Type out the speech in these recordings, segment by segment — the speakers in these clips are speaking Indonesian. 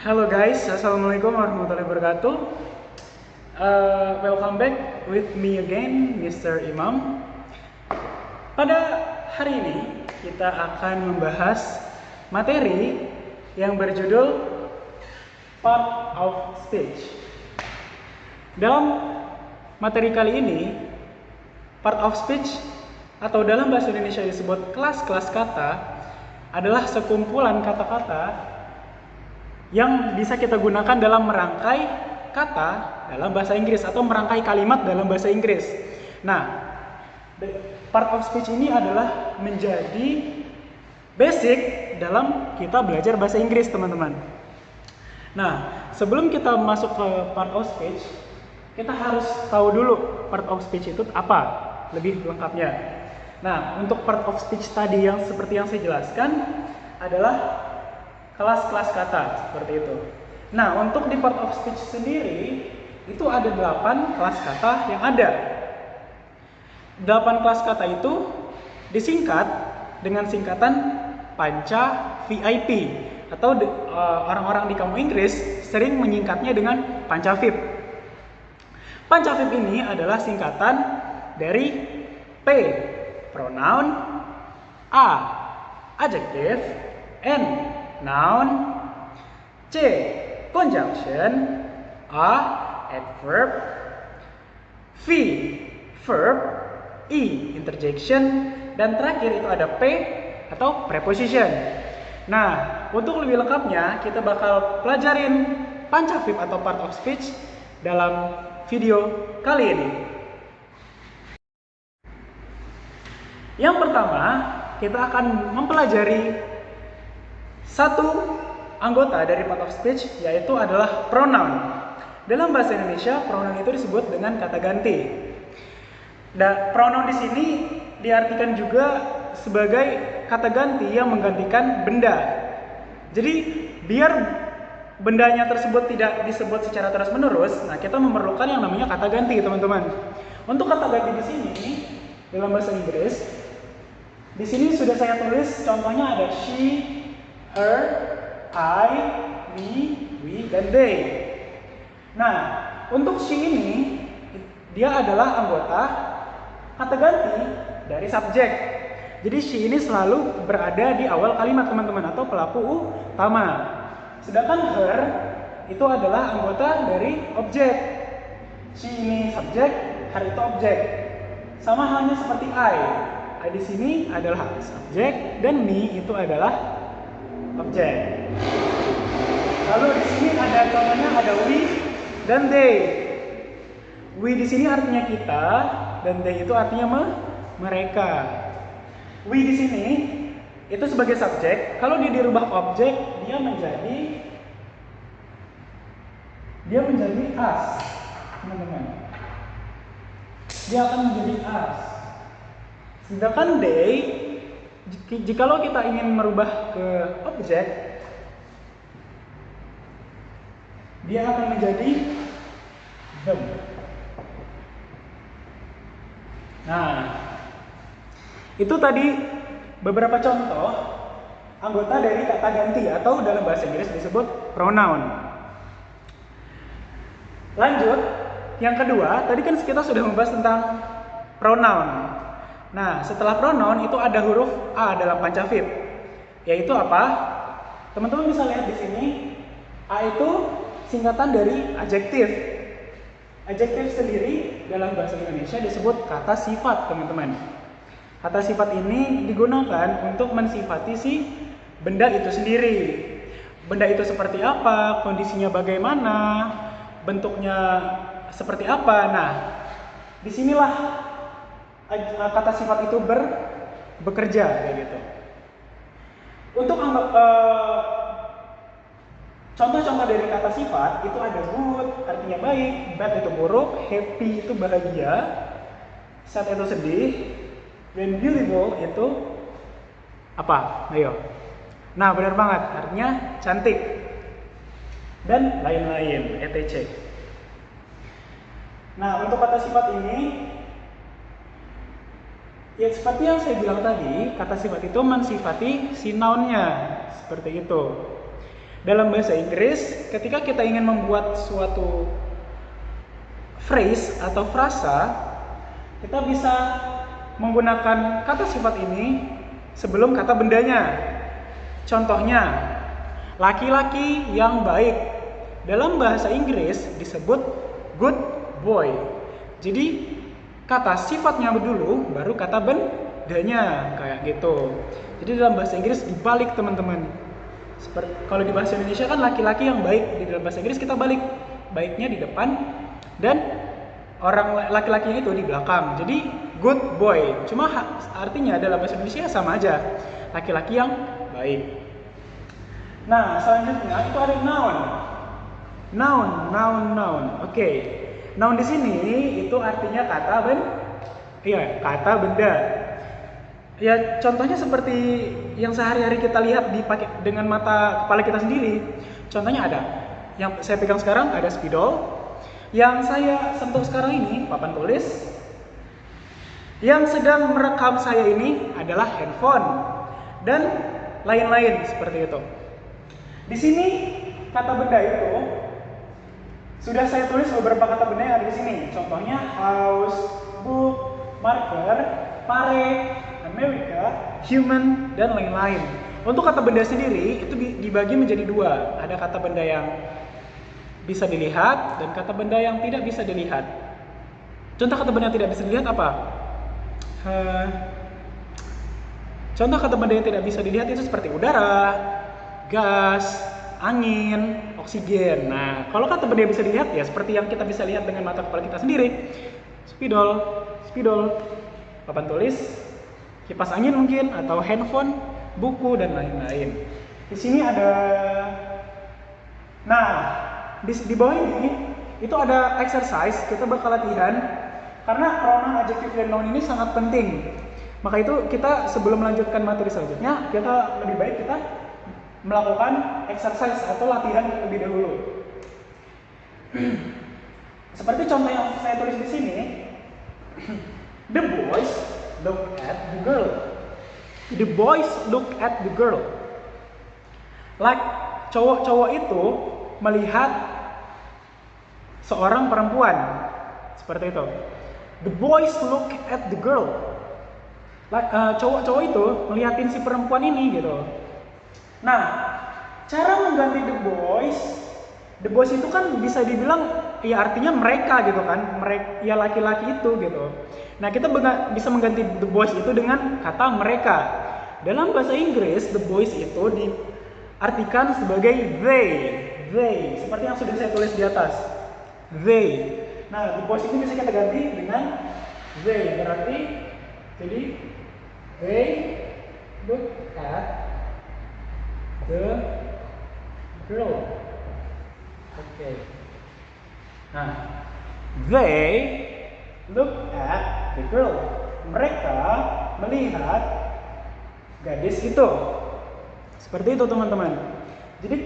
Halo guys, assalamualaikum warahmatullahi wabarakatuh. Welcome back with me again, Mr. Imam. Pada hari ini kita akan membahas materi yang berjudul Part of Speech. Dalam materi kali ini, Part of Speech atau dalam bahasa Indonesia disebut kelas-kelas kata adalah sekumpulan kata-kata yang bisa kita gunakan dalam merangkai kata dalam bahasa Inggris atau merangkai kalimat dalam bahasa Inggris. Nah, part of speech ini adalah menjadi basic dalam kita belajar bahasa Inggris, teman-teman. Nah, sebelum kita masuk ke part of speech, kita harus tahu dulu part of speech itu apa lebih lengkapnya. Nah, untuk part of speech tadi yang seperti yang saya jelaskan adalah kelas-kelas kata seperti itu. Nah, untuk di part of speech sendiri itu ada 8 kelas kata yang ada. 8 kelas kata itu disingkat dengan singkatan panca VIP atau orang-orang di kamu Inggris sering menyingkatnya dengan panca VIP. Panca VIP ini adalah singkatan dari P pronoun, A adjective, N noun, C conjunction, A adverb, V verb, I interjection, dan terakhir itu ada P atau preposition. Nah, untuk lebih lengkapnya kita bakal pelajarin panca VIP atau part of speech dalam video kali ini. Yang pertama, kita akan mempelajari satu anggota dari part of speech, yaitu adalah pronoun. Dalam bahasa Indonesia, pronoun itu disebut dengan kata ganti. Dan pronoun di sini diartikan juga sebagai kata ganti yang menggantikan benda. Jadi, biar bendanya tersebut tidak disebut secara terus-menerus, nah kita memerlukan yang namanya kata ganti, teman-teman. Untuk kata ganti di sini dalam bahasa Inggris, di sini sudah saya tulis contohnya ada she, her, I, me, we, dan they. Nah, untuk she ini, dia adalah anggota kata ganti dari subjek. Jadi she ini selalu berada di awal kalimat, teman-teman, atau pelaku utama. Sedangkan her itu adalah anggota dari objek. She ini subjek, her itu objek. Sama halnya seperti I di sini adalah subjek dan me itu adalah objek. Lalu di sini ada contohnya ada we dan they. We di sini artinya kita dan they itu artinya mereka. We di sini itu sebagai subjek. Kalau dia dirubah ke objek, dia menjadi us, teman-teman. Dia akan menjadi us. Sedangkan they, jikalau kita ingin merubah ke objek, dia akan menjadi them. Nah, itu tadi beberapa contoh anggota dari kata ganti atau dalam bahasa Inggris disebut pronoun. Lanjut, yang kedua, tadi kan kita sudah membahas tentang pronoun. Nah, setelah pronoun itu ada huruf A dalam panca VIP. Yaitu apa? Teman-teman bisa lihat di sini, A itu singkatan dari adjektif. Adjektif sendiri dalam bahasa Indonesia disebut kata sifat, teman-teman. Kata sifat ini digunakan untuk mensifati si benda itu sendiri. Benda itu seperti apa, kondisinya bagaimana, bentuknya seperti apa. Nah, disinilah kata sifat itu bekerja kayak gitu. Untuk contoh-contoh dari kata sifat itu ada good artinya baik, bad itu buruk, happy itu bahagia, sad itu sedih, dan beautiful itu apa? Ayo. Nah, benar banget, artinya cantik dan lain-lain, etc. Nah, untuk kata sifat ini ya seperti yang saya bilang tadi, kata sifat itu mensifati si nounnya, seperti itu. dalam bahasa Inggris, ketika kita ingin membuat suatu phrase atau frasa, kita bisa menggunakan kata sifat ini sebelum kata bendanya. Contohnya, laki-laki yang baik. Dalam bahasa Inggris disebut good boy. Jadi kata sifatnya dulu, baru kata bendanya, kayak gitu. Jadi dalam bahasa Inggris dibalik, teman-teman. Seperti kalau di bahasa Indonesia kan laki-laki yang baik, di dalam bahasa Inggris kita balik, baiknya di depan dan orang laki-lakinya itu di belakang. Jadi good boy. Cuma artinya dalam bahasa Indonesia sama aja, laki-laki yang baik. Nah, selanjutnya itu ada noun. Noun. Oke. Noun di sini itu artinya kata benda. Ya, contohnya seperti yang sehari-hari kita lihat dengan mata kepala kita sendiri. Contohnya ada yang saya pegang sekarang, ada spidol. Yang saya sentuh sekarang ini papan tulis. Yang sedang merekam saya ini adalah handphone dan lain-lain seperti itu. Di sini kata benda itu sudah saya tulis beberapa kata benda yang ada di sini. Contohnya house, book, marker, pare, America, human, dan lain-lain. Untuk kata benda sendiri itu dibagi menjadi dua. Ada kata benda yang bisa dilihat dan kata benda yang tidak bisa dilihat. Contoh kata benda yang tidak bisa dilihat apa? Contoh kata benda yang tidak bisa dilihat itu seperti udara, gas, angin, oksigen. Nah, kalau kata benda yang bisa dilihat ya seperti yang kita bisa lihat dengan mata kepala kita sendiri. Spidol, papan tulis, kipas angin mungkin, atau handphone, buku, dan lain-lain. Di sini ada, nah di bawah ini itu ada exercise, kita bakal latihan karena pronoun, adjective, dan noun ini sangat penting. Maka itu kita sebelum melanjutkan materi selanjutnya, lebih baik kita melakukan exercise atau latihan lebih dahulu. Seperti contoh yang saya tulis di sini, the boys look at the girl. The boys look at the girl. Like cowok-cowok itu melihat seorang perempuan. Seperti itu. The boys look at the girl. Like cowok-cowok itu melihatin si perempuan ini gitu. Nah, cara mengganti the boys itu kan bisa dibilang ya artinya mereka gitu kan, mereka ya laki-laki itu gitu. Nah, kita bisa mengganti the boys itu dengan kata mereka. Dalam bahasa Inggris, the boys itu diartikan sebagai they, seperti yang sudah saya tulis di atas. They. Nah, the boys itu bisa kita ganti dengan they, berarti jadi they look at the girl. Oke. Nah, they look at the girl. Mereka melihat gadis itu. Seperti itu, teman-teman. Jadi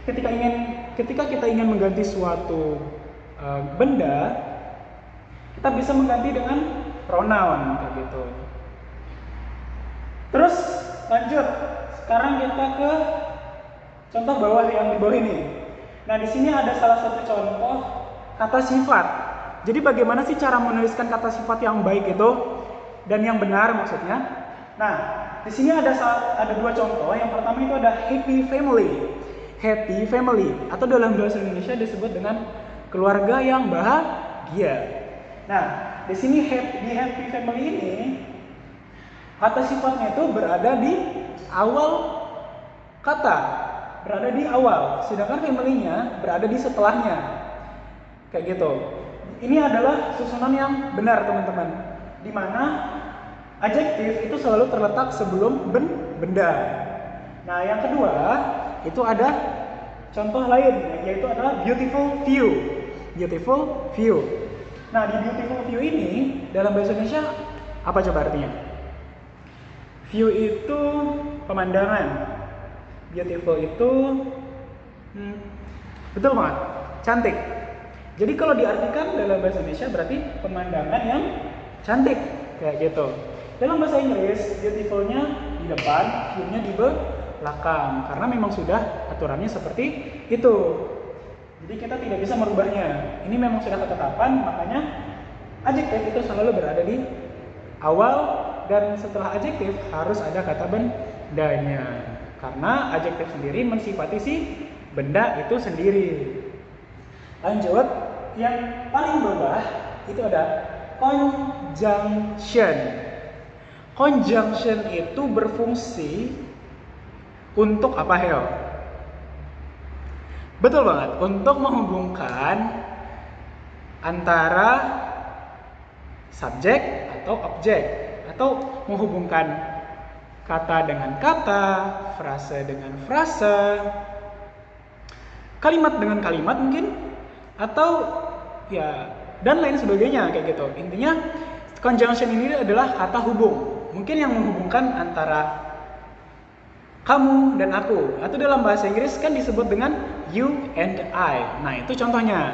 ketika kita ingin mengganti suatu benda, kita bisa mengganti dengan pronoun kayak gitu. Terus lanjut. Sekarang kita ke contoh bawah yang di bawah ini. Nah, di sini ada salah satu contoh kata sifat. Jadi bagaimana sih cara menuliskan kata sifat yang baik itu dan yang benar maksudnya? Nah, di sini ada dua contoh. Yang pertama itu ada happy family. Happy family atau dalam bahasa Indonesia disebut dengan keluarga yang bahagia. Nah, di sini di happy family ini kata sifatnya itu berada di awal kata, berada di awal, sedangkan family-nya berada di setelahnya. Kayak gitu. Ini adalah susunan yang benar, teman-teman. Di mana adjektif itu selalu terletak sebelum benda. Nah, yang kedua itu ada contoh lain, yaitu adalah beautiful view. Beautiful view. Nah, di beautiful view ini dalam bahasa Indonesia apa coba artinya? View itu pemandangan. Beautiful itu betul banget, cantik. Jadi kalau diartikan dalam bahasa Indonesia berarti pemandangan yang cantik, kayak gitu. Dalam bahasa Inggris, beautiful-nya di depan, view-nya di belakang karena memang sudah aturannya seperti itu. Jadi kita tidak bisa merubahnya. Ini memang sudah ketetapan, makanya adjektif itu selalu berada di awal dan setelah adjektif harus ada kata bendanya. Karena adjektif sendiri mensifati si benda itu sendiri. Lanjut, yang paling bawah itu ada conjunction. Conjunction itu berfungsi untuk apa, Hel? Betul banget, untuk menghubungkan antara subjek atau objek, atau menghubungkan kata dengan kata, frase dengan frase, kalimat dengan kalimat mungkin, atau ya dan lain sebagainya kayak gitu. Intinya conjunction ini adalah kata hubung. Mungkin yang menghubungkan antara kamu dan aku, atau dalam bahasa Inggris kan disebut dengan you and I. Nah, itu contohnya.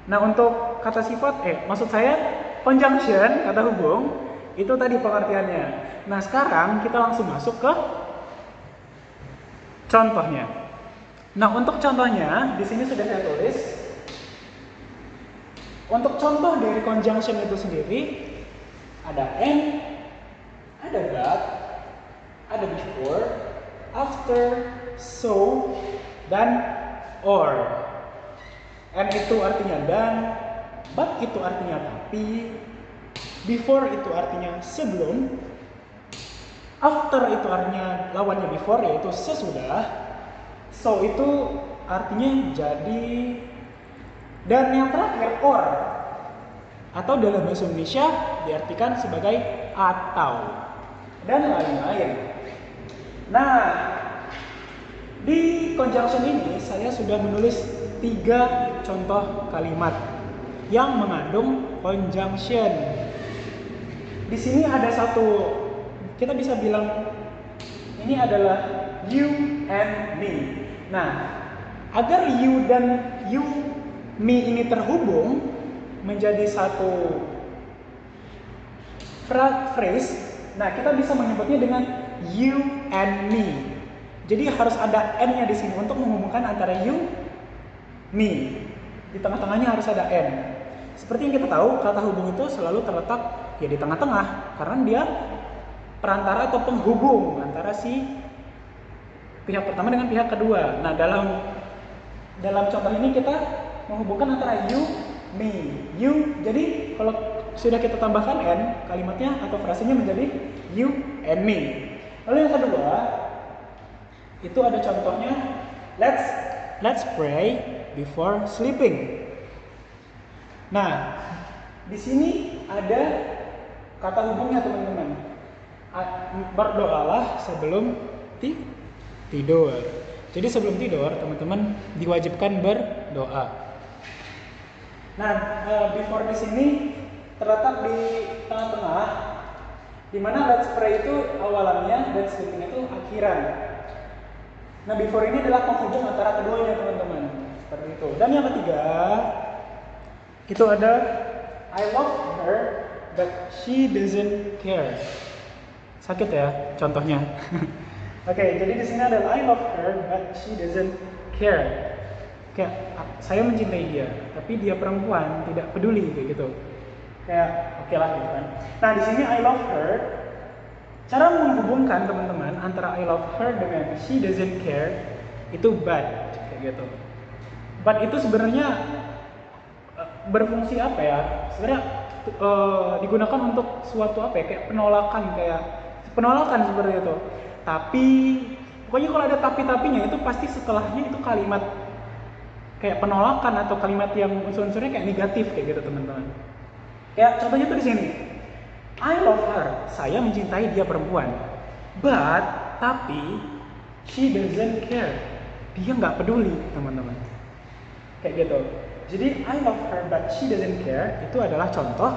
Nah, untuk kata sifat, maksud saya conjunction, kata hubung, itu tadi pengertiannya. Nah, sekarang kita langsung masuk ke contohnya. Nah, untuk contohnya di sini sudah saya tulis. Untuk contoh dari conjunction itu sendiri ada and, ada but, ada before, after, so, dan or. And itu artinya dan, but itu artinya tapi, before itu artinya sebelum, after itu artinya lawannya before yaitu sesudah, so itu artinya jadi, dan yang terakhir or, atau dalam bahasa Indonesia diartikan sebagai atau, dan lain-lain. Nah, di conjunction ini saya sudah menulis 3 contoh kalimat yang mengandung conjunction. Di sini ada satu, kita bisa bilang ini adalah you and me. Nah, agar you dan you, me ini terhubung menjadi satu phrase, nah kita bisa menyebutnya dengan you and me. Jadi harus ada n-nya di sini untuk menghubungkan antara you, me. Di tengah-tengahnya harus ada n. Seperti yang kita tahu, kata hubung itu selalu terletak ya di tengah-tengah karena dia perantara atau penghubung antara si pihak pertama dengan pihak kedua. Nah, dalam contoh ini kita menghubungkan antara you, me, you. Jadi kalau sudah kita tambahkan n, kalimatnya atau frasenya menjadi you and me. Lalu yang kedua, itu ada contohnya, let's pray before sleeping. Nah, di sini ada kata hubungnya teman-teman. Berdoalah sebelum tidur. Jadi sebelum tidur teman-teman diwajibkan berdoa. Nah, before di sini terletak di tengah-tengah, di mana let's pray itu awalannya dan sleeping itu akhiran. Nah, before ini adalah penghubung antara keduanya teman-teman. Seperti itu. Dan yang ketiga, itu ada I love her but she doesn't care. Sakit ya contohnya. Oke, jadi di sini ada I love her but she doesn't care. Kayak saya mencintai dia, tapi dia perempuan, tidak peduli kayak gitu. Kayak oke lah gitu kan. Nah, di sini I love her, cara menghubungkan teman-teman antara I love her dengan she doesn't care itu but kayak gitu. But itu sebenarnya berfungsi apa ya? Sebenarnya digunakan untuk suatu apa ya? Kayak penolakan seperti itu. Tapi pokoknya kalau ada tapi-tapinya itu pasti setelahnya itu kalimat kayak penolakan atau kalimat yang unsur-unsurnya kayak negatif kayak gitu teman-teman. Kayak contohnya tuh di sini. I love her, saya mencintai dia perempuan. But tapi she doesn't care, dia nggak peduli teman-teman. Kayak gitu. Jadi I love her but she doesn't care itu adalah contoh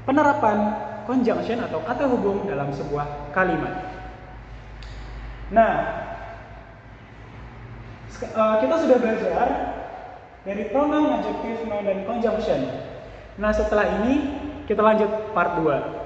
penerapan conjunction atau kata hubung dalam sebuah kalimat. Nah, kita sudah belajar dari pronoun, adjective, noun, dan conjunction. Nah, setelah ini kita lanjut part 2.